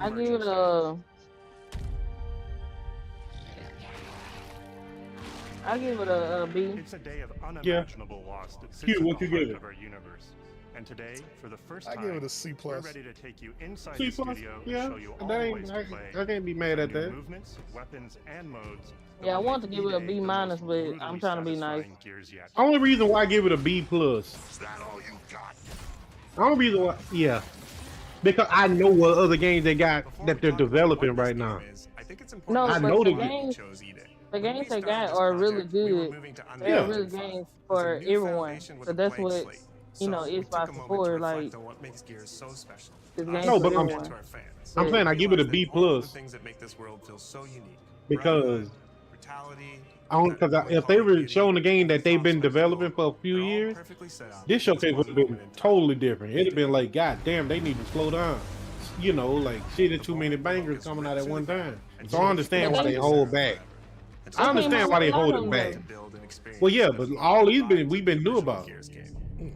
I give it I give it a B. It's a day of Yeah. unimaginable loss that sits Q, at what the you heart give it? of our universe. And today, for the first I time, give it a C+. we're ready to take you inside C the plus, studio yeah. and show you all That the ways ain't, to play. I can't be mad at New that. movements, weapons, and modes. that Yeah, I will want to make give it a E-Day B the minus, most but I'm brutally trying to be nice. satisfying Gears yet. Only reason why I give it a B plus. Is that all you got? Only reason why, yeah, because I know what other games they got that they're developing right now. I think it's No, important I to know but they the get. games, chose E-Day. the When we games they started got this are really project, we were good. moving to They're Unreal Yeah. really Engine 5. games There's a for new everyone. foundation with So a that's blank what slate. you know So we Xbox took a moment to support. reflect Like on what makes Gears so special. this Us game No, for but and everyone. to our fans. I'm But saying I give it a Realize B that all of the plus things that make this world feel so unique. because Brotherhood, brutality, because that if they were unity, showing the game that they've been responsibility, developing for a few they're all years, perfectly set up this for this showcase would one have been moment in time. totally different. It'd have been like, God damn, they need to slow down. You know, like shit, there's too many bangers coming out at one time. So I understand why they hold back. And I so they came understand out why with they a lot hold of it them back. though. build an experience Well, yeah, that but feels all these alive we've to been the new original about. Gears game.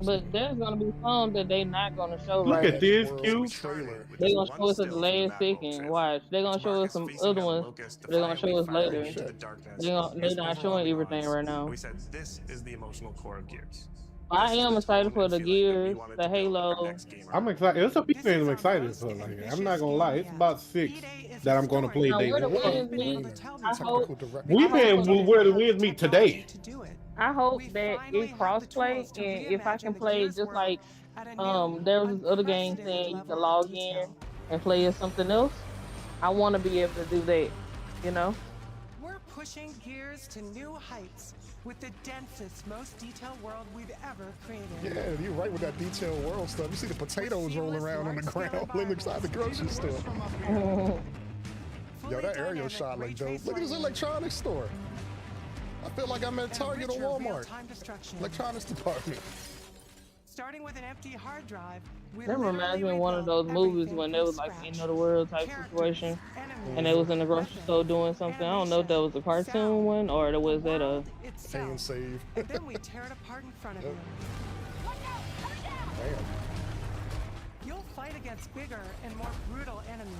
But there's gonna be some that they not gonna show Look right at now. this, World Q. trailer. With They this gonna one show us at the still from last Backbone second. trailer. Watch. They gonna It's show us Marcus some facing other down ones. Locust, They're gonna defiantly show us firing later. into the Shit. darkness. They're His not showing overwhelming everything odds. right now. And we said this is the emotional core of Gears. I This is am the excited tone for and the feeling that we Gears, wanted the to build our Halo. next game I'm around. excited. There's some This people is I'm our excited most for. Like, I'm ambitious not gonna lie, game it's yet. about 6 E-Day is that a I'm gonna play story Now, day where the one. winds been able meet, to tell I these hope, Technical director. We I playing hope, stories. where the Have winds meet technology today. to do it. I hope We that finally it have the crossplay, tools to and if I reimagine can the play Gears just world like at a new, there was this other game unprecedented saying you level can of log detail. in and play as something else. I want to be able to do that, you know. We're pushing Gears to new heights with the densest, most detailed world we've ever created. Yeah, you're right with that detailed world stuff. You see the potatoes rolling around on the ground living inside the grocery store. Yo, that aerial shot look dope. Look at this electronics store. I feel like I'm at Target or Walmart. Electronics department. Starting with an empty hard drive, we That reminds me of one of those literally movies rebuilt when there was like everything end from of the world type scratch. situation, Characters, and they was in the grocery enemies, store doing something. I don't know if that was a cartoon sound, one or was that a. world Pay and itself. save. And then we tear it apart in front of Yep. you. Damn. You'll fight against bigger and more brutal enemies.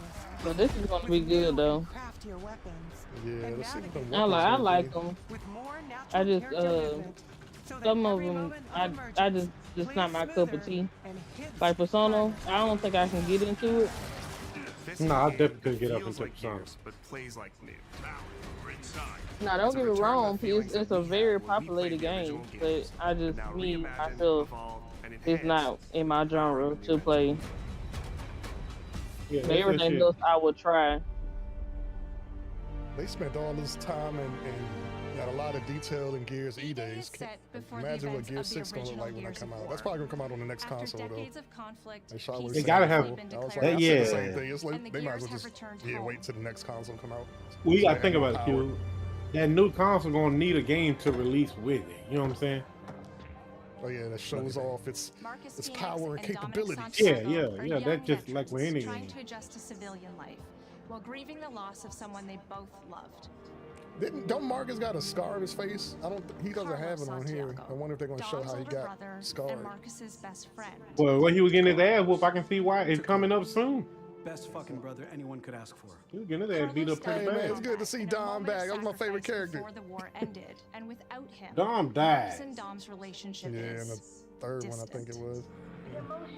But this is gonna with be good new though. and craftier weapons. Yeah, And let's see what the navigate weapons I gonna like be. them. with more natural I just character movement, so that some of every them moment I emerges just plays not my cup of smoother tea. and hits Like Persona, harder. I don't think I can get into it. This Nah, I game definitely couldn't get up feels into like Persona. Gears, but plays like new. Now don't It's a get me return to wrong, the feelings it's that a we very had when we populated played the game, original but Gears, I but just now me reimagined, myself, evolved, and it's enhanced. not in my genre to play. Yeah, But that's that everything shit. else I would try. They spent all this time and got a lot of detail in Gears E-Day E-Days. is set before the Imagine what events Gears of the 6 gonna look original like when that Gears come of out. War. That's probably gonna come out on the next After console though. decades of conflict, They shot peace with They the gotta same have- thing. been I was like, declared. I said the Yeah. same thing. It's And like the they might as well Gears just have returned wait home. till the next console come out. We So gotta they think have more about it, power. Q. That new console gonna need a game to release with it. You know what I'm saying? Oh yeah, that shows off its Marcus its Fenix power and Dominic capabilities. Santiago Yeah, are yeah, young that just like with veterans any trying game. to adjust to civilian life while grieving the loss of someone they both loved. Don't Marcus got a scar on his face? I don't. He doesn't have it Carlos on here. Santiago, I wonder if they're gonna show Dom's how he older got brother scarred. and Marcus's best friend. Well, when he was getting his ass whooped, I can see why it's coming up soon. Best fucking brother anyone could ask for. He was getting his ass beat up pretty Hey, man, bad. it's good to see In a Dom moment back. of That was my favorite sacrifice character. Before the war ended, and without him, Dom died. Marcus and Dom's relationship Yeah, and the is third one I think it was.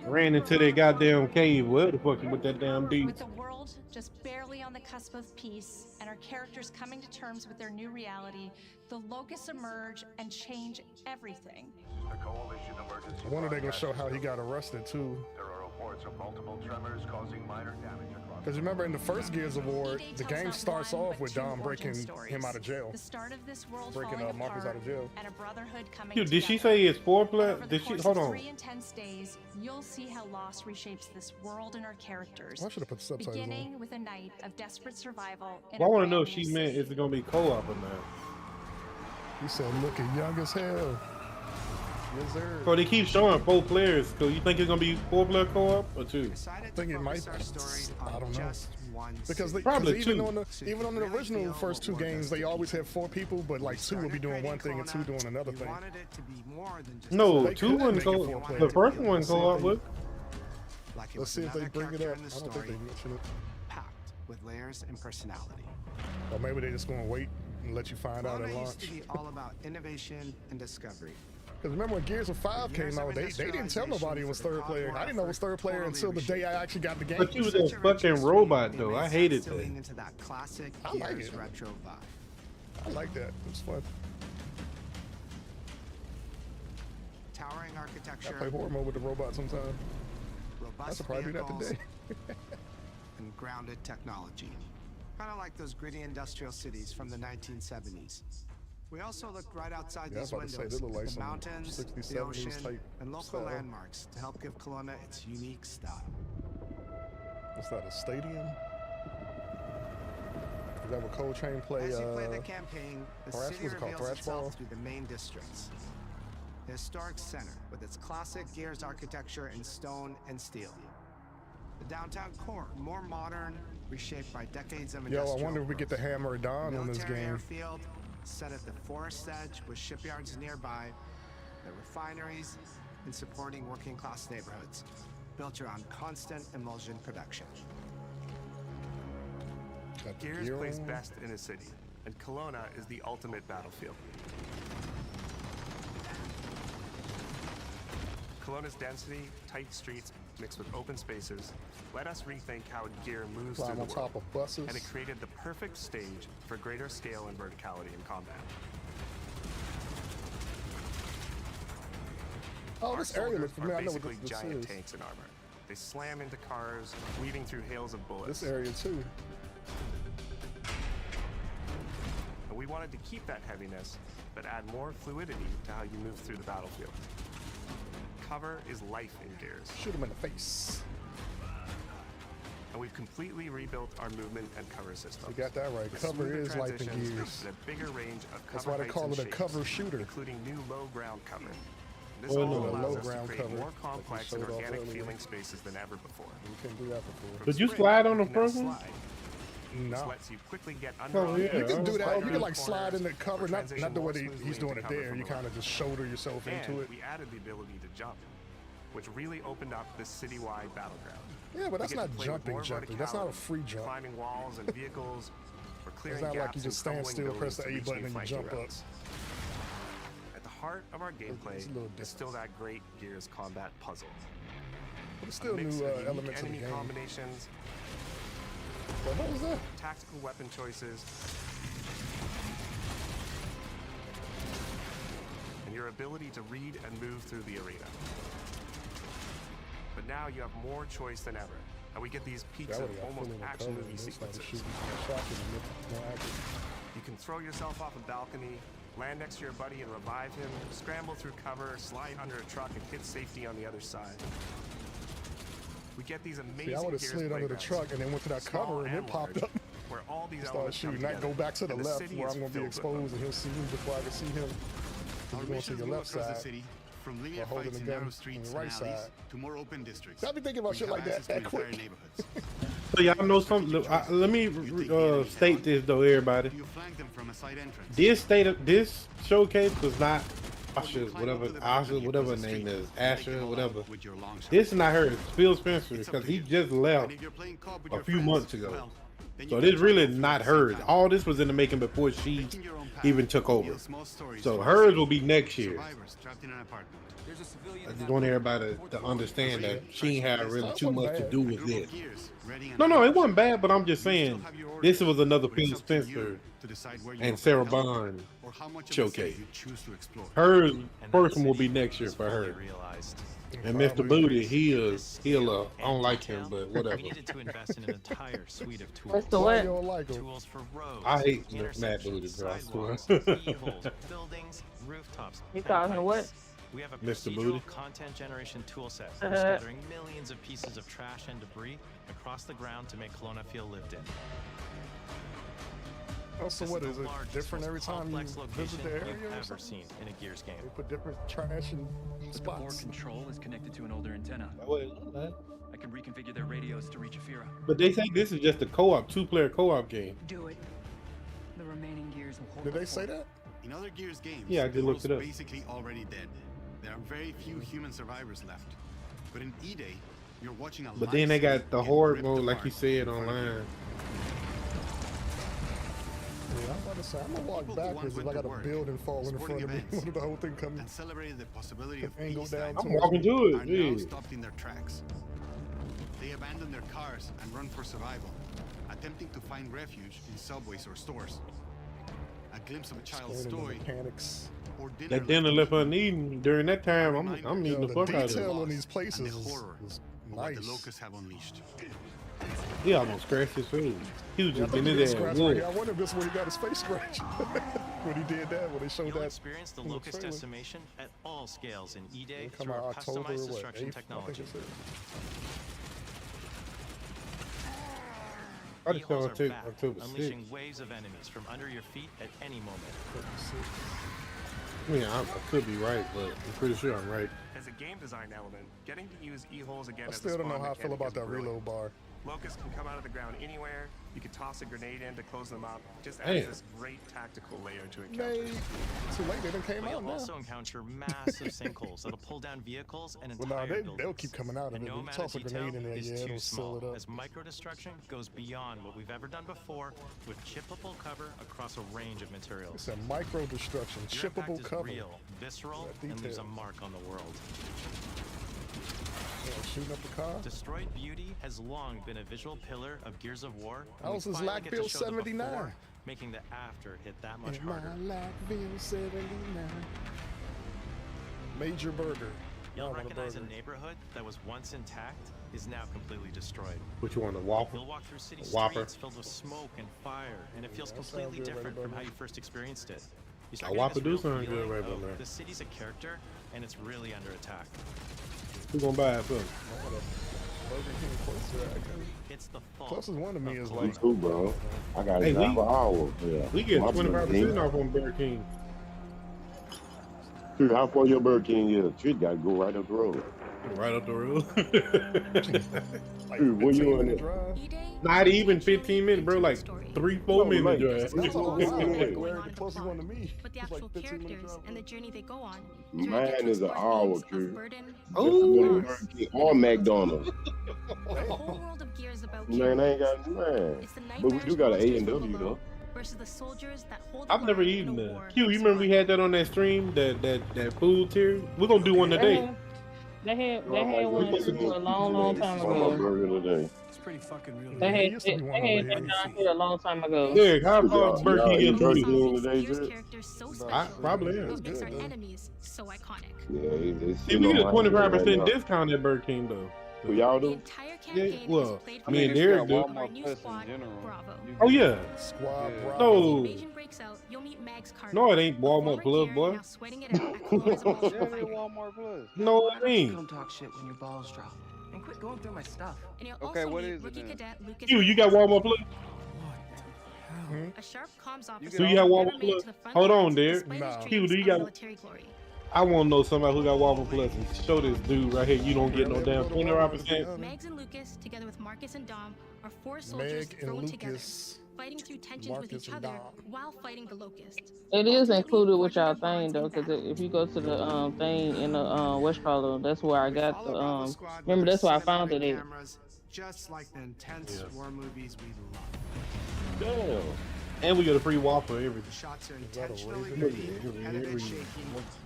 Ran into that goddamn cave. Where the fuck with that damn dude? With the world just barely on the cusp of peace and our characters coming to terms with their new reality, the locusts emerge and change everything. The coalition emergency I wonder they're gonna broadcast show is how he got over. arrested too. There are reports of multiple tremors causing minor damage across. Because remember in the first Gears of War, E-Day the tells game not starts one, off but with two Dom origin breaking stories. him out of jail. The start of this world Breaking, falling Marcus apart out of jail. and a brotherhood coming Dude, did she together. say it's 4-player? Over the Did she? course Hold of on. 3 intense days, you'll see how loss reshapes this world and our characters. I should have put the subtitles on. Beginning with a night of desperate survival. in Well, I a want to know if brand she new meant city. is it gonna be co-op or not. He said looking young as hell. Yes, sir. So they keep showing 4 players. So you think it's gonna be 4-player co-op or 2? Decided think to it might focus our story I on don't know. just one Because city. Probably even two. on the original first 2 games, they always have 4 people, but like 2 will be doing one thing and 2 doing another We thing. wanted it to be more than just No, They 2 could wouldn't make it co. 4-player. The first one Let's see if co-op they- with. like it Let's was see if they another bring it character up. in the I don't think story, they mention it. Pow. with layers and personality. Or maybe they just gonna wait and let you find out at Kelowna used launch. to be all about innovation and discovery. Because remember when Gears of 5 came out, they didn't tell nobody it was third player. I didn't know it was third player until the day I actually got the game. But you was a fucking robot though. I hated that. Into that classic I like Gears it. retro vibe. I like that. It was fun. Towering I architecture, play horror mode with the robot sometimes. I robust should probably do that vehicles, today. and grounded technology. Kind of like those gritty industrial cities from the 1970s. We also looked right outside Yeah, I was these about to say, windows, they look like the some mountains, 60s, the ocean, 70s type and local style. landmarks to help give Kelowna its unique style. What's that, a stadium? Is that what Coltrane play? As you play the campaign, the Thrash- city what's it called, reveals Thrash itself Ball? through the main districts. The historic center, with its classic Gears architecture in stone and steel. The downtown core, more modern, reshaped by decades of Yo, industrial I wonder if we get to growth. hammer it down on this Military game. airfield, set at the forest edge with shipyards nearby, the refineries, and supporting working class neighborhoods, built around constant emulsion production. Got the Gears gear plays on. best in a city, and Kelowna is the ultimate battlefield. Kelowna's density, tight streets, mixed with open spaces, let us rethink how gear moves Climb through on the top world, of buses. and it created the perfect stage for greater scale and verticality in combat. Oh, Our this area soldiers looks familiar. are I know what basically this giant is. tanks in armor. They slam into cars, weaving through hails of bullets. This area too. And we wanted to keep that heaviness, but add more fluidity to how you move through the battlefield. Cover is life in Gears, Shoot him in the face. and we've completely rebuilt our movement and cover systems. You got that right. With Cover smoother is life in transitions Gears. and a bigger range of cover That's why they heights call and it a shapes, cover shooter. including new low ground cover. This Oh, all no, allows low us to ground create cover, more like we complex showed and off organic earlier. feeling spaces than ever before. You couldn't do that before. Did you Sprint, slide on the you can now first one? slide. This No. lets you quickly get under Oh, on yeah. the You can do that. You slide can like around slide in the corners, cover, or not transition the way more that smoothly he's doing into it cover there. from You below. kind of just shoulder yourself into And it. we added the ability to jump, which really opened up this citywide battleground. Yeah, but that's We get not to play with more jumping. That's not a verticality, free jump. Climbing walls and vehicles, or clearing not like gaps you just in stand crumbling still, press buildings the to A reach button, new and you flanking jump up. routes. At the heart of our gameplay It's a little is still that great Gears combat puzzle. But it's A still mix new of unique elements in the enemy game. combinations, What was that? tactical weapon choices, and your ability to read and move through the arena. But now you have more choice than ever, and we get these peaks That of would've got almost full in the action cover, movie and they started sequences. shooting shots and more accurate. You can throw yourself off a balcony, land next to your buddy and revive him, scramble through cover, slide under a truck, and hit safety on the other side. We get these amazing See, I would have Gears slid under the playgrounds, truck and then went to that small cover and it popped large, up. where all these Start elements come shooting. I go together, back to the and left city where is I'm going to be filled with them. exposed and he'll see me before I can see him. Our You're going to missions your move left across the side. city, from linear While holding fights the in gun narrow on streets the and right alleys side. to more open districts. I be thinking about We shit have like that access to entire quick. neighborhoods. So y'all know something. Let me state this though, everybody. You flank them from a side entrance. This showcase was not Asha, whatever her name is, Asher, whatever. With your long shot. This is not her. It's Phil Spencer It's up because to he you. just And left if you're playing co-op with a your few friends, months ago. well, then So you this can really try to not find the hers. same All this was in the making before she Taking your own path even took over. reveals small stories So from hers the will be next year. survivors trapped in an apartment. There's a civilian. I just want everybody to understand that she ain't had really too much to do with Group this. of gears, ready and No, it armed. wasn't bad, but I'm just You saying still have your this orders, was another but it's Phil up to you Spencer to decide where you and want Sarah to help Bond or how much of the showcase. city you choose to explore. Hers And first the one will be city next year is for fully her. realized. And Mr. Probably. Booty, he'll I don't like him, Town, but whatever. We needed to invest in an entire suite of tools. Mr. Why What? you don't like him? Tools for roads, I hate Matt intersections, Booty, bro, I swear. sidewalks, keyholes, buildings, rooftops. You and call him what? pipes. We have a Mr. procedural Booty? content generation tool set that is gathering millions of pieces of trash and debris across the ground to make Kelowna feel lived in. Oh, so This what is is the it? largest, Different most every time you complex visit location the area you've or ever something? seen in a Gears game. They put different trash and The board spots. control is connected to an older antenna. I can reconfigure their radios to reach Afira. But they say this is just a co-op, two-player co-op game. Do it. The remaining gears will hold Did the they say fort. that? In other Gears games, Yeah, I the just looked it world's up. basically already dead. There are very few human survivors left. But in E-Day, you're watching a But then they live city got the get horde ripped mode, like apart you said in front of you. online. Yeah, I'm about to say, I'm gonna walk backwards if I got a building fall in front of me. When the whole thing comes and celebrated the possibility of and go peace down. I'm walking to are it. now Yeah. stopped in their tracks. They abandon their cars and run for survival, attempting to find refuge in subways or stores. A glimpse of a child's story Mechanics. or dinner That dinner left uneaten during that time. I'm eating the the fuck out of detail it. on these places and the is horror nice. of what the locusts have unleashed. He almost scratched his face. He was Yeah, I just think in he his did ass. scratch Whoa. right here. I wonder if this is where he got his face scratched. when he did that, when they showed You'll that. experience the in locust trailer. decimation at all scales in E-Day It'll come through our out October customized or what, destruction 8th? I think technology. it's it. I just E-holes saw are October back, 6th. unleashing waves of enemies from under your feet at any moment. I mean, I could be right, but I'm pretty sure I'm right. As a game design element, getting to use E-holes again I as a still don't know spawn how I feel mechanic about is that brilliant. reload bar. Locusts can come out of the ground anywhere. You can toss a grenade in to close them up. Just adds Damn. this great tactical layer to Nay, encounters. too late. They done came But out you'll now. also encounter massive sinkholes that'll pull down vehicles and Well, entire nah, buildings. they'll keep coming out of And it. no You amount toss a of detail grenade in there, is yeah, too it'll seal small, it up. as micro-destruction goes beyond what we've ever done before with chippable cover across a range of materials. It's a micro destruction, Your chippable impact is cover. real, visceral, That and leaves a detail. mark on the world. Yeah, shooting up the car. Destroyed Beauty has long been a visual pillar of Gears of War. That and was we his finally get to Lackville show the 79. before, making the after hit that much In my harder. Lackville 79. Major burger. You'll I want a recognize a burger. neighborhood that was once intact is now completely destroyed. Which one, the Waffle? You'll walk through city Whopper. streets filled with smoke and fire, and it feels that sounds completely good right different about from how me. you first experienced it. You A start getting Whopper this do real sound good feeling right about of there. the city's a character, and it's really under attack. Who gonna buy it for? Burger King close to that. It's the fault. Closest one to me is Me like. too, bro. I got Hey, it we- now for hours. Yeah. We get My 25% Burger off on Burger King. King. How far your Burger King is? Shit, gotta go right up the road. Right up the road. Like Dude, when you 15 in minute it? drive. Not even 15 minutes, bro. Like 3-4 No, minute like, drive. That's what I'm Yeah. saying. Like, Yeah. where the closest one to me. But the It's like actual 15 minute characters drive. and the journey they go on. Mine is an hour, dude. Burden, Oh, Burger King or McDonald's. the whole world of Gears about Man, I ain't characters. got man. It's the But we do nightmarish got an monsters A&W from below though. versus the soldiers that hold the I've never line in eaten a that. war Q, you remember we had that on that stream? That food tier? We're gonna do one today. They had one a long time On my ago. burger today. It's pretty fucking real. They Yeah, had used to be one they had over that here. down here a long time ago. Derek, how far Y'all Burger King eat is Burger from you? King today, Gears too? characters so I special. probably What am. makes our good, though. enemies so iconic. Yeah, they See, sitting we on get a my 25% head right now. discount at Burger King though. Who y'all The do? entire Yeah, campaign well, is played I mean, from Derek do. our new squad, Bravo. Oh yeah. Squad, As Bravo. No. the invasion breaks out, you'll meet Mags Carter. No, it ain't a Walmart former Plus, gear boy. now sweating it out at Kelowna's emotional fighter. Walmart Plus. No, Why it don't you ain't. come talk shit when your balls drop? And quit going through my stuff. And you'll Okay, also what meet is it rookie then? cadet Lucas. Q, you got Walmart Plus? A sharp comms officer. Do you got who Walmart never made it Plus? to the front Hold on, lines Derek. despite his Nah. Q, dreams do you of got? military glory. I want to know somebody who got Walmart Plus and show this dude right here. You don't get no damn 25%. Megs and Lucas, together with Marcus and Dom, are four soldiers Meg thrown and together, Lucas. fighting through tensions with Marcus each and other Dom. while fighting the Locust. It is Ultimately included with forging y'all their bonds thing though, in because battle. if you go to the thing in the whatchamacallit, that's where I We got follow the Bravo Squad with remember their that's where I found cinematic it at. cameras, just like the intense war movies we love. Damn. And we get a free Waffle every The shots are that a intentionally razor? gritty Every- and a bit every- shaky.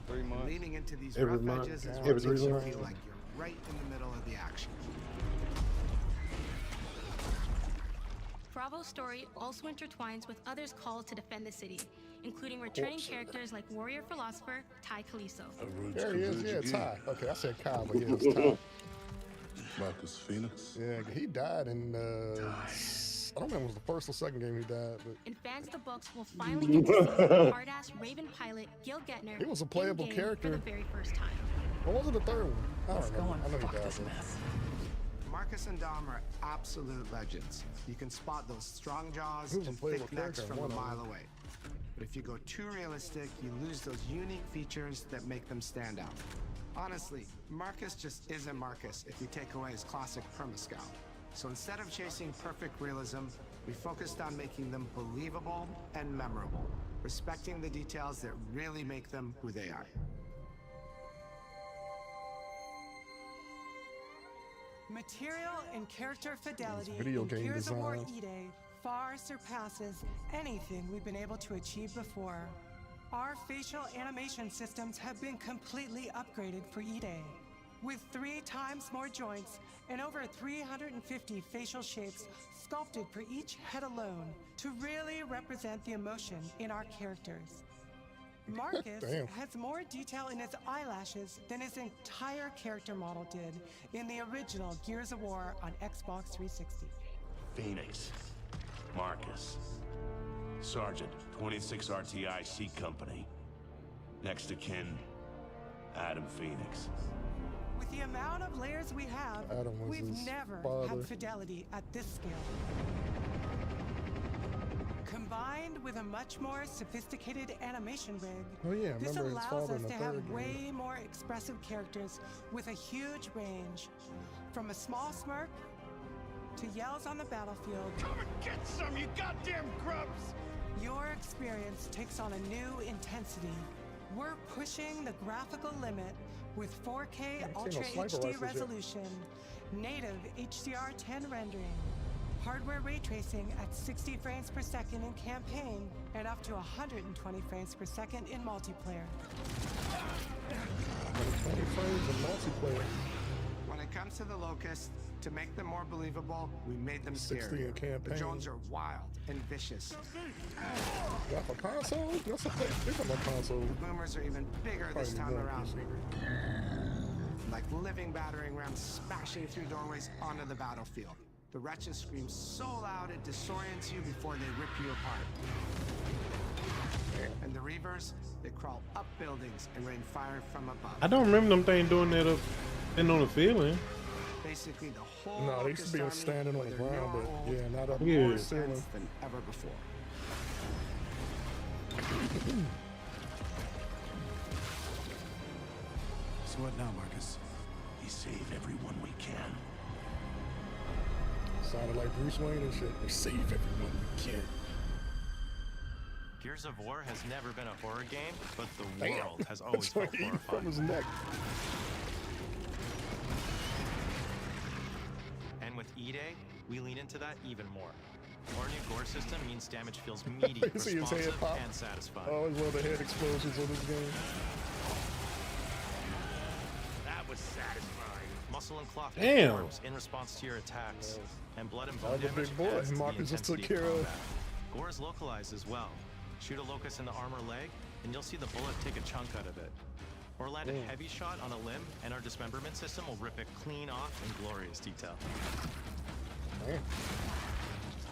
3 months. Leaning into these every rough month, edges is every what 3 makes you months. feel like you're right in the middle of the action. Bravo's story also intertwines with others called to defend the city, including returning characters like warrior philosopher Ty Caliso. There he is. Yeah, Ty. Okay, I said Kyle, but yeah, it's Ty. Marcus Fenix. Yeah, he died in. I don't remember if it was the first or second game he died, but And fans of the books will finally get to see the hard-ass Raven pilot Gil Gettner he was a playable in-game character. for the very first time. What was it the third one? I don't remember. I know he died. though. Marcus and Dom are absolute legends. You can spot those strong jaws He was a and playable thick necks character in from a one of mile them. away. But if you go too realistic, you lose those unique features that make them stand out. Honestly, Marcus just isn't Marcus if you take away his classic perma-scout. So instead of chasing perfect realism, we focused on making them believable and memorable, respecting the details that really make them who they are. Material and character fidelity video in game Gears of War designs. E-Day far surpasses anything we've been able to achieve before. Our facial animation systems have been completely upgraded for E-Day, with 3 times more joints and over 350 facial shapes sculpted for each head alone to really represent the emotion in our characters. Marcus has more detail in his eyelashes than his entire character model did in the original Gears of War on Xbox 360. Fenix, Marcus, Sergeant, 26 RTI C Company. Next to kin, Adam Fenix. With the amount of layers we have, we've never had fidelity at this scale. Combined with a much more sophisticated animation rig, this allows us to have way more expressive characters with a huge range, from a small smirk to yells on the battlefield. Come and get some, you goddamn grubs! Your experience takes on a new intensity. We're pushing the graphical limit with 4K Ultra HD resolution, native HDR10 rendering, hardware ray tracing at 60 frames per second in campaign, and up to 120 frames per second in multiplayer. 120 frames in multiplayer. When it comes to the Locusts, to make them more believable, we made them 60 scary. in campaign. The drones are wild and vicious. Got for console? That's a big on my console. The boomers are even bigger this time around. Like living battering rams smashing through doorways onto the battlefield. The wretches scream so loud it disorients you before they rip you apart. And the Reavers, they crawl up buildings and rain fire from above. I don't remember them things doing that up and on the ceiling. Basically the whole No, they used to be standing on the ground, but yeah, not up more on the ceiling. than ever before. So what now, Marcus? We save everyone we can. Sounded like Bruce Wayne and shit. We save everyone we can. Gears of War has never been a horror game, but the world has always That's why felt he horrifying. from his neck. And with E-Day, we lean into that even more. Our new gore system means damage feels meaty, You see his head responsive, pop? and satisfying. I always love the head explosions on this game. That was satisfying. Muscle and cloth Damn. forms in response to your attacks, and blood and bone That was a damage big boy. adds to the Marcus just took intensity care of. combat. Gore is localized as well. Shoot a locust in the arm or leg, and you'll see the bullet take a chunk out of it. Or land a heavy shot on a limb, and our dismemberment system will rip it clean off in glorious detail. Man.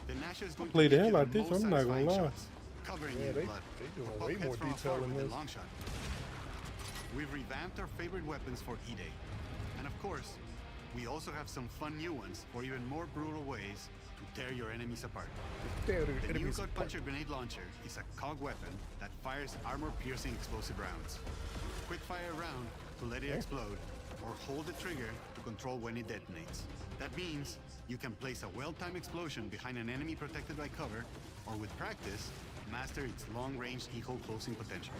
The Nash is I going played to the give hell you out the this, most I'm not gonna satisfying lie. shots, covering Yeah, you in they blood. doing Popup way heads more from detail afar in with this. a long shot. We've revamped our favorite weapons for E-Day. And of course, we also have some fun new ones for even more brutal ways to tear your enemies apart. The new Gut Puncher grenade launcher is a cog weapon that fires armor-piercing explosive rounds. Quick fire a round to let it explode, or hold the trigger to control when it detonates. That means you can place a well-timed explosion behind an enemy protected by cover, or with practice, master its long-range eco closing potential.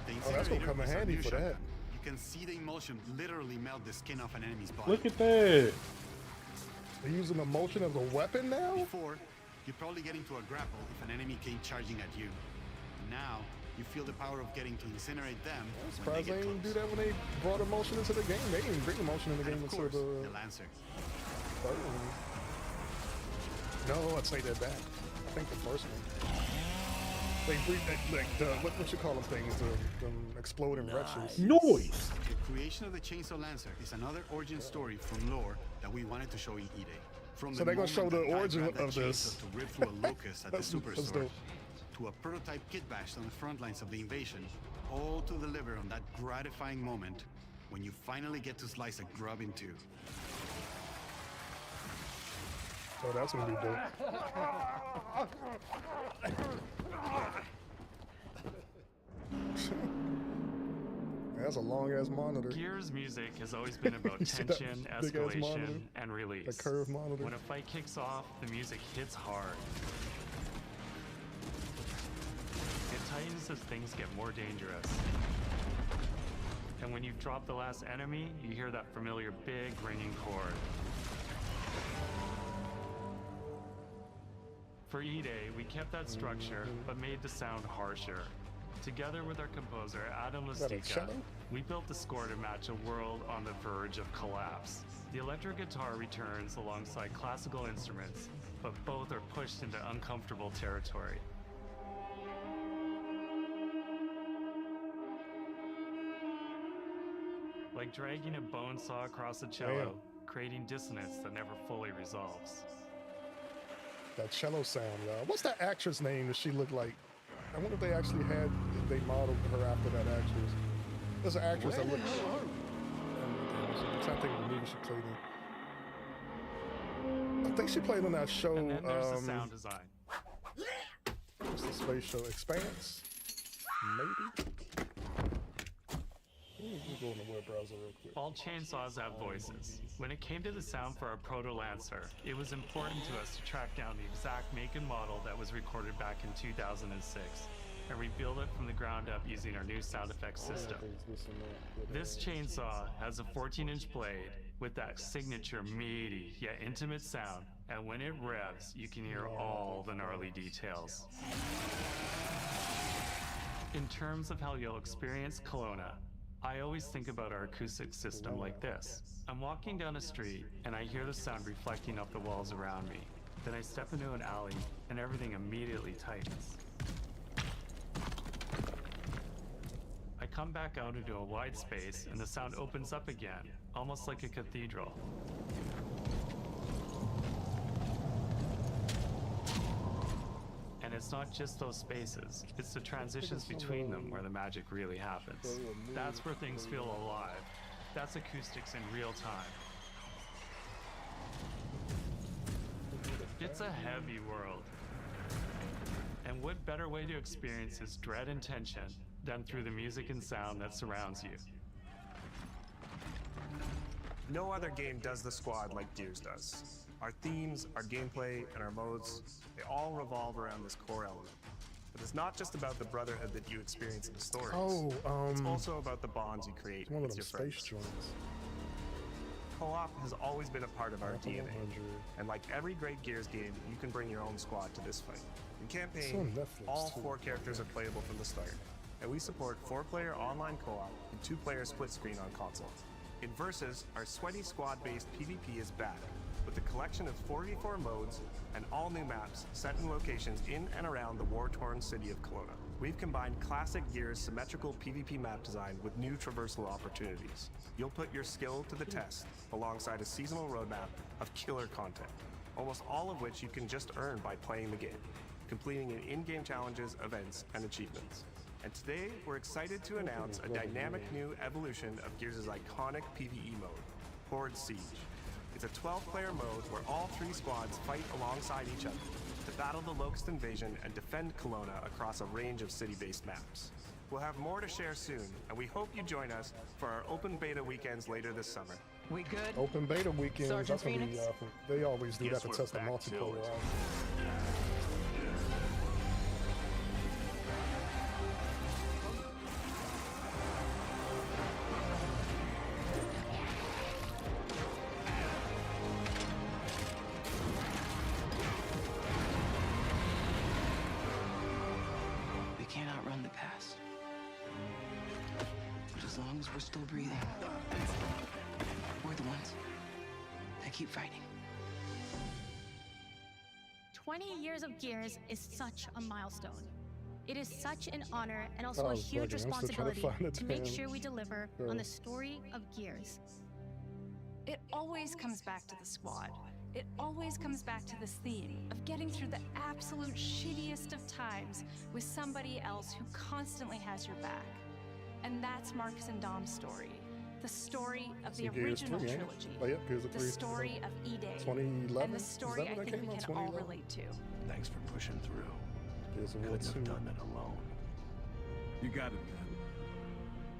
The Oh, that's gonna Incinerator come in is our handy new for that. shotgun. You can see the emulsion literally melt the skin off an enemy's body. Look at that. They're using the motion as a weapon now? Before, you'd probably get into a grapple if an enemy came charging at you. Now, you feel the power of getting to incinerate them I'm when they surprised they get didn't close. do that when they brought emotion into the game. They didn't bring emotion in the And game of until course, the... the Lancer. No, I'd say that back. I think the first one. They bring that, like, what you call them things, the exploding wretches. Noise! The creation of the Chainsaw Lancer is another origin story from lore that we wanted to show in E-Day. From So the they're gonna show moment the that origin grabbed that of this. chainsaw to rip through a locust at the That's superstore, dope. to a prototype kit bash on the front lines of the invasion, all to deliver on that gratifying moment when you finally get to slice a grub in two. So that's gonna be dope. That's a long ass monitor. Gears music has always been about You see that tension, big-ass monitor? escalation, and release. The curved monitor. When a fight kicks off, the music hits hard. It tightens as things get more dangerous. And when you drop the last enemy, you hear that familiar big ringing chord. For E-Day, we kept that structure, but made the sound harsher. Together with our composer, Adam Is that a Lastica, cello? we built the score to match a world on the verge of collapse. The electric guitar returns alongside classical instruments, but both are pushed into uncomfortable territory. Like dragging a bone saw across a cello, creating dissonance that never fully resolves. That cello sound, y'all. What's that actress name that she looked like? I wonder if they actually had, if they modeled her after that actress. There's an actress that looks. I'm trying to think of the movie she played in. I think she played on that show. And then there's the sound design. What's the space show? Expanse? Maybe? Let me go in the web browser real quick. All chainsaws have voices. When it came to the sound for our Proto Lancer, it was important to us to track down the exact make and model that was recorded back in 2006 and rebuild it from the ground up using our new sound effects system. This chainsaw has a 14-inch blade with that signature meaty yet intimate sound, and when it revs, you can hear all the gnarly details. In terms of how you'll experience Kelowna, I always think about our acoustic system like this. I'm walking down a street and I hear the sound reflecting off the walls around me. Then I step into an alley and everything immediately tightens. I come back out into a wide space and the sound opens up again, almost like a cathedral. And it's not just those spaces, it's the transitions between them where the magic really happens. That's where things feel alive. That's acoustics in real time. It's a heavy world. And what better way to experience its dread and tension than through the music and sound that surrounds you? No other game does the squad like Gears does. Our themes, our gameplay, and our modes, they all revolve around this core element. But it's not just about the brotherhood that you experience in the stories. It's also about the bonds you create one of with them your space friends. joints. Co-op has always been a part of our DNA. And like every great Gears game, you can bring your own squad to this fight. In campaign, all 4 characters are playable from the start. And we support 4-player online co-op and 2-player split screen on console. In Versus, our sweaty squad-based PvP is back, with a collection of 4v4 modes and all new maps set in locations in and around the war-torn city of Kelowna. We've combined classic Gears symmetrical PvP map design with new traversal opportunities. You'll put your skill to the test alongside a seasonal roadmap of killer content, almost all of which you can just earn by playing the game, completing in-game challenges, events, and achievements. And today, we're excited to announce a dynamic new evolution of Gears' iconic PvE mode, Horde Siege. It's a 12-player mode where all 3 squads fight alongside each other to battle the Locust invasion and defend Kelowna across a range of city-based maps. We'll have more to share soon, and we hope you join us for our open beta weekends later this summer. We good? Open beta weekends. Sergeant That's gonna be, Fenix? they always do Guess that to we're test the back to multiplayer it. out. We can't outrun the past. But as long as we're still breathing, we're the ones that keep fighting. 20 years of Gears is such a milestone. It is such an honor and also I a was huge bugging. I'm still trying to responsibility find the to make damn sure we deliver girl. on the story of Gears. It always comes back to the squad. It always comes back to this theme of getting through the absolute shittiest of times with somebody else who constantly has your back. And that's Marcus and Dom's story. The story of the See, Gears original 3, ain't it? trilogy. Oh, yep, Gears of The 3. story of E-Day. 2011? And the Is story that I when that think we came out? can all 2011? relate to. Thanks for pushing through. Gears of War Couldn't 2. have done it alone. You got it, man.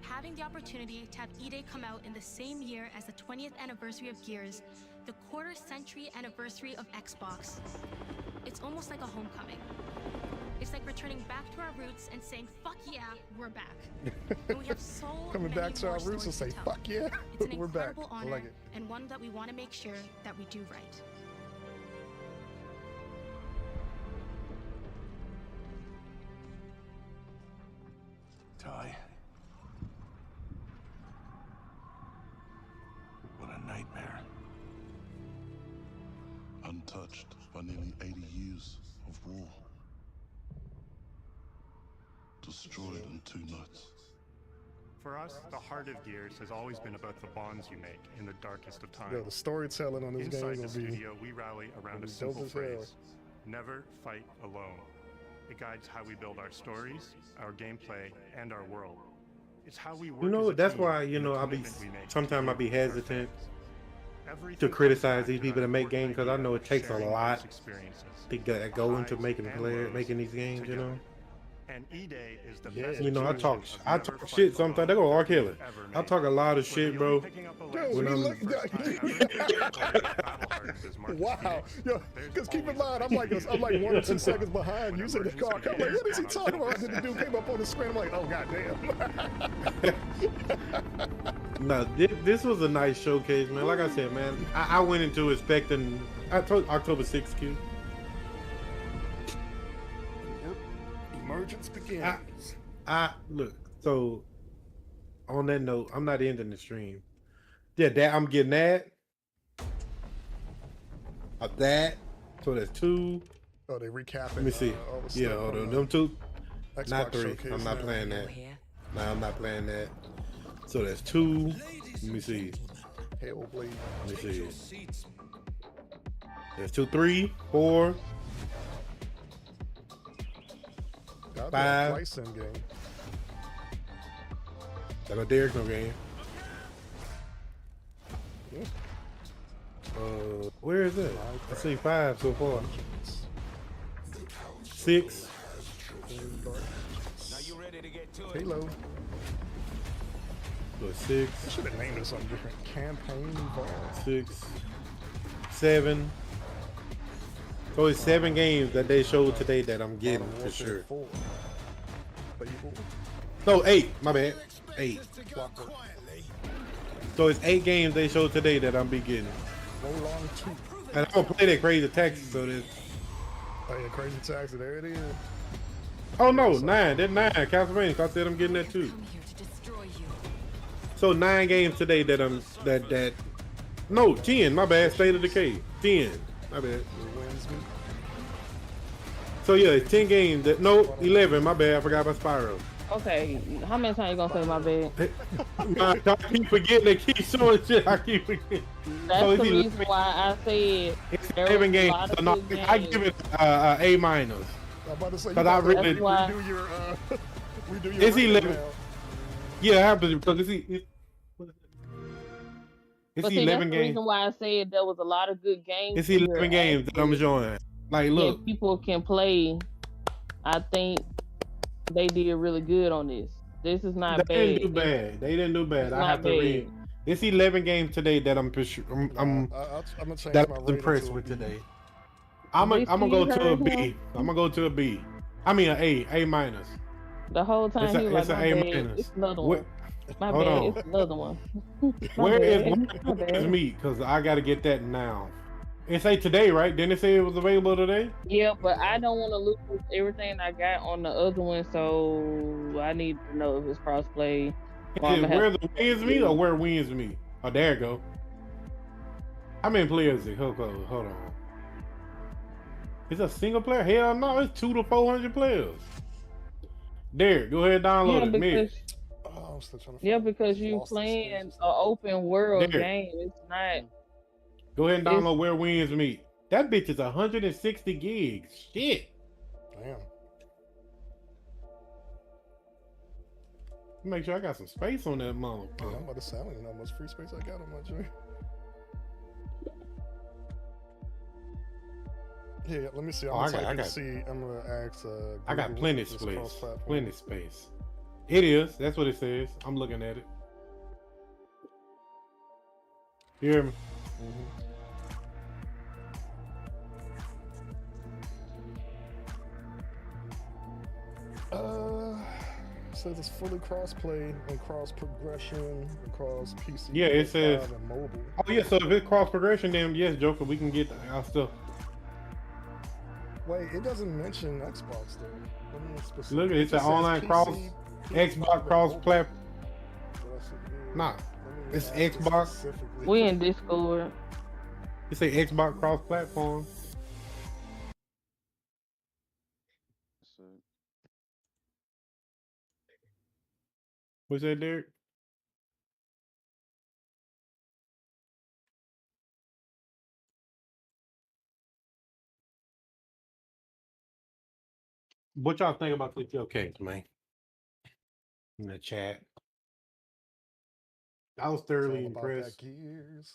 Having the opportunity to have E-Day come out in the same year as the 20th anniversary of Gears, the quarter-century anniversary of Xbox, it's almost like a homecoming. It's like returning back to our roots and saying, fuck yeah, we're back. And we have so Coming many back to more our roots and stories say, to tell. fuck yeah, It's an we're back. incredible I honor like it. and one that we want to make sure that we do right. tie. What a nightmare. Untouched by nearly 80 years of war. Destroyed in 2 nights. For us, the heart of Gears has always been about the bonds you make in the darkest of times. Yo, the storytelling on this game Inside will the be studio, we rally around a dope simple as hell. phrase: never fight alone. It guides how we build our stories, our gameplay, and our world. It's how we work. You know, as a that's team why, and you the know, commitment we make to sometimes I'll be create our hesitant Everything to comes criticize back these to people that that make important games, because I idea know of it takes a sharing lot those experiences, to go into highs making and lows these games, you know. together. And E-Day is the Yeah. best You know, I expression talk of never fight shit sometimes. alone They go R. that we've Kelly. ever I made. talk a lot of Whether shit, you'll bro. be picking up a Yo, lesson When we I'm look for the first time ever, or battle-hardened as Marcus Wow. Phoenix, Yo, there's because keep in always mind, a I'm like place 1 or 2 seconds behind when using the emergency car. I'm like, what is he begins talking on about? Then the dude came up on the screen. I'm like, oh goddamn. No, this was a nice showcase, man. Like I said, man, I went into expecting. I told October 6th, Q. Yep. Emergence begins. I look. So on that note, I'm not ending the stream. Yeah, that I'm getting that. That. So that's 2. Oh, they recapping. Let me see. All the Yeah, stuff hold from on. the Them 2. Xbox Not 3. showcase I'm not now. playing that. No, I'm not playing that. So that's 2. Let me see. Hellblade. Let me see. There's 2, 3, 4, That'd be a 5. flight sim game. That go Derek's no game. Yeah. Where is it? I see 5 so far. 6. Halo. So 6. I should have named it something different. Campaign involved. 6, 7. So it's 7 games that they showed today that I'm getting for sure. 4. Fable. No, 8. My bad. 8. So it's 8 games they showed today that I'm be getting. Roll on 2. And I'm gonna play that Crazy Taxi. So this. Oh yeah, Crazy Taxi. There it is. Oh no, 9. That's 9. Castlevania. I said I'm getting that too. So 9 games today that I'm that. No, 10. My bad. State of Decay. 10. My bad. So yeah, it's 10 games. That 11. My bad. I forgot about Spyro. Okay, how many times you gonna say my bad? I keep forgetting. They keep showing shit. I keep forgetting. That's So the it's reason why I said It's there 11 was a games. lot of So no, good I games. give it A minus. I'm about to say, you Because I got to really. redo your redo your It's rating 11. now. Yeah, I have to because it's But see, 11 that's the games. reason why I said there was a lot of good games. It's here 11 games that I'm enjoying. Like, look, that people can play. I think they did really good on this. This is not they bad. didn't do bad. They didn't do bad. It's I not have to bad. read. It's 11 games today that I'm gonna change that my I was rating impressed to a with B. today. I'm gonna go to a B. I'm gonna go to a B. I mean an A minus. The whole time It's a- he was it's like, a my A bad. minus. It's another What- one. My Hold bad. on. It's another one. My Where is bad. My bad. me? Because I got to get that now. It say today, right? Didn't it say it was available today? Yeah, but I don't want to lose everything I got on the other one, so I need to know if it's crossplay. Is Or I'ma it have where to- the wins me or where wins me? Oh, there you go. How many players is it? Hold on. It's a single player? Hell no, it's 200 to 400 players. Derek, go ahead and download it. Mitch. Oh, I'm still trying to Yeah, because you playing an open world There. game. It's not. Go ahead and download Where Wins Meet. That bitch is 160 gigs. Shit. Damn. Make sure I got some space on that motherfucker. Yeah, I'm about to say, I don't even know how much free space I got on my joint. Yeah, let me see. I'm Oh, gonna I type in got- to see. I'm gonna ask. I got Google plenty if it's space. cross-platform. Plenty space. It is. That's what it says. I'm looking at it. You hear me? Says it's fully cross-play and cross-progression across PC. Yeah, it says. PS5 and mobile. Oh yeah, so if it's cross progression, then yes, Joker, we can get our stuff. Wait, it doesn't mention Xbox though. Let me specifically- Look, it's an says online PC, cross. Xbox cross platform. Nah, it's Xbox. We in Discord. You say Xbox cross platform. What's that, Derek? What y'all think about the case, man? In the chat. I was thoroughly impressed. Gears.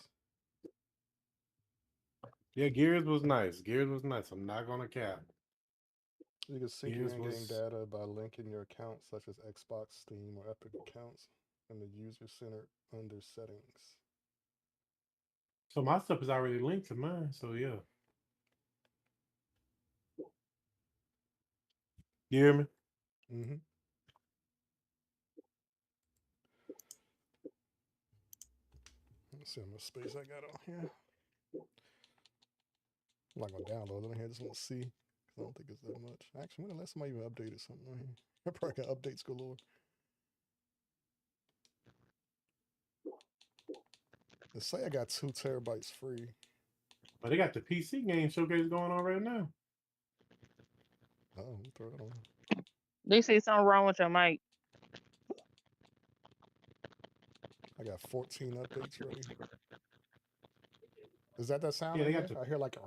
Yeah, Gears was nice. Gears was nice. I'm not gonna cap. You can sync your in-game data by linking your accounts such as Xbox, Steam, or Epic accounts in the user center under settings. So my stuff is already linked to mine, so yeah. You hear me? Mm-hmm. Let's see how much space I got on here. I'm not gonna download it on here. I just want to see. I don't think it's that much. Actually, when the last time I even updated something on here? I probably got updates galore. They say I got 2 terabytes free. But they got the PC game showcase going on right now. Oh, throw it on. They say something wrong with your mic. I got 14 updates ready. Is that sound? Yeah, they in got here? I hear like a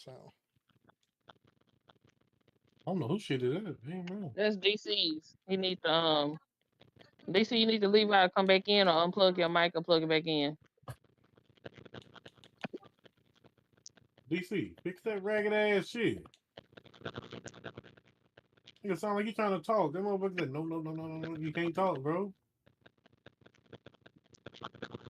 sound. I don't know who shit it is. Amen. That's DC's. You need to DC, you need to leave out, come back in, or unplug your mic and plug it back in. DC, fix that ragged ass shit. It sound like you trying to talk. That motherfucker said, no, you can't talk, bro.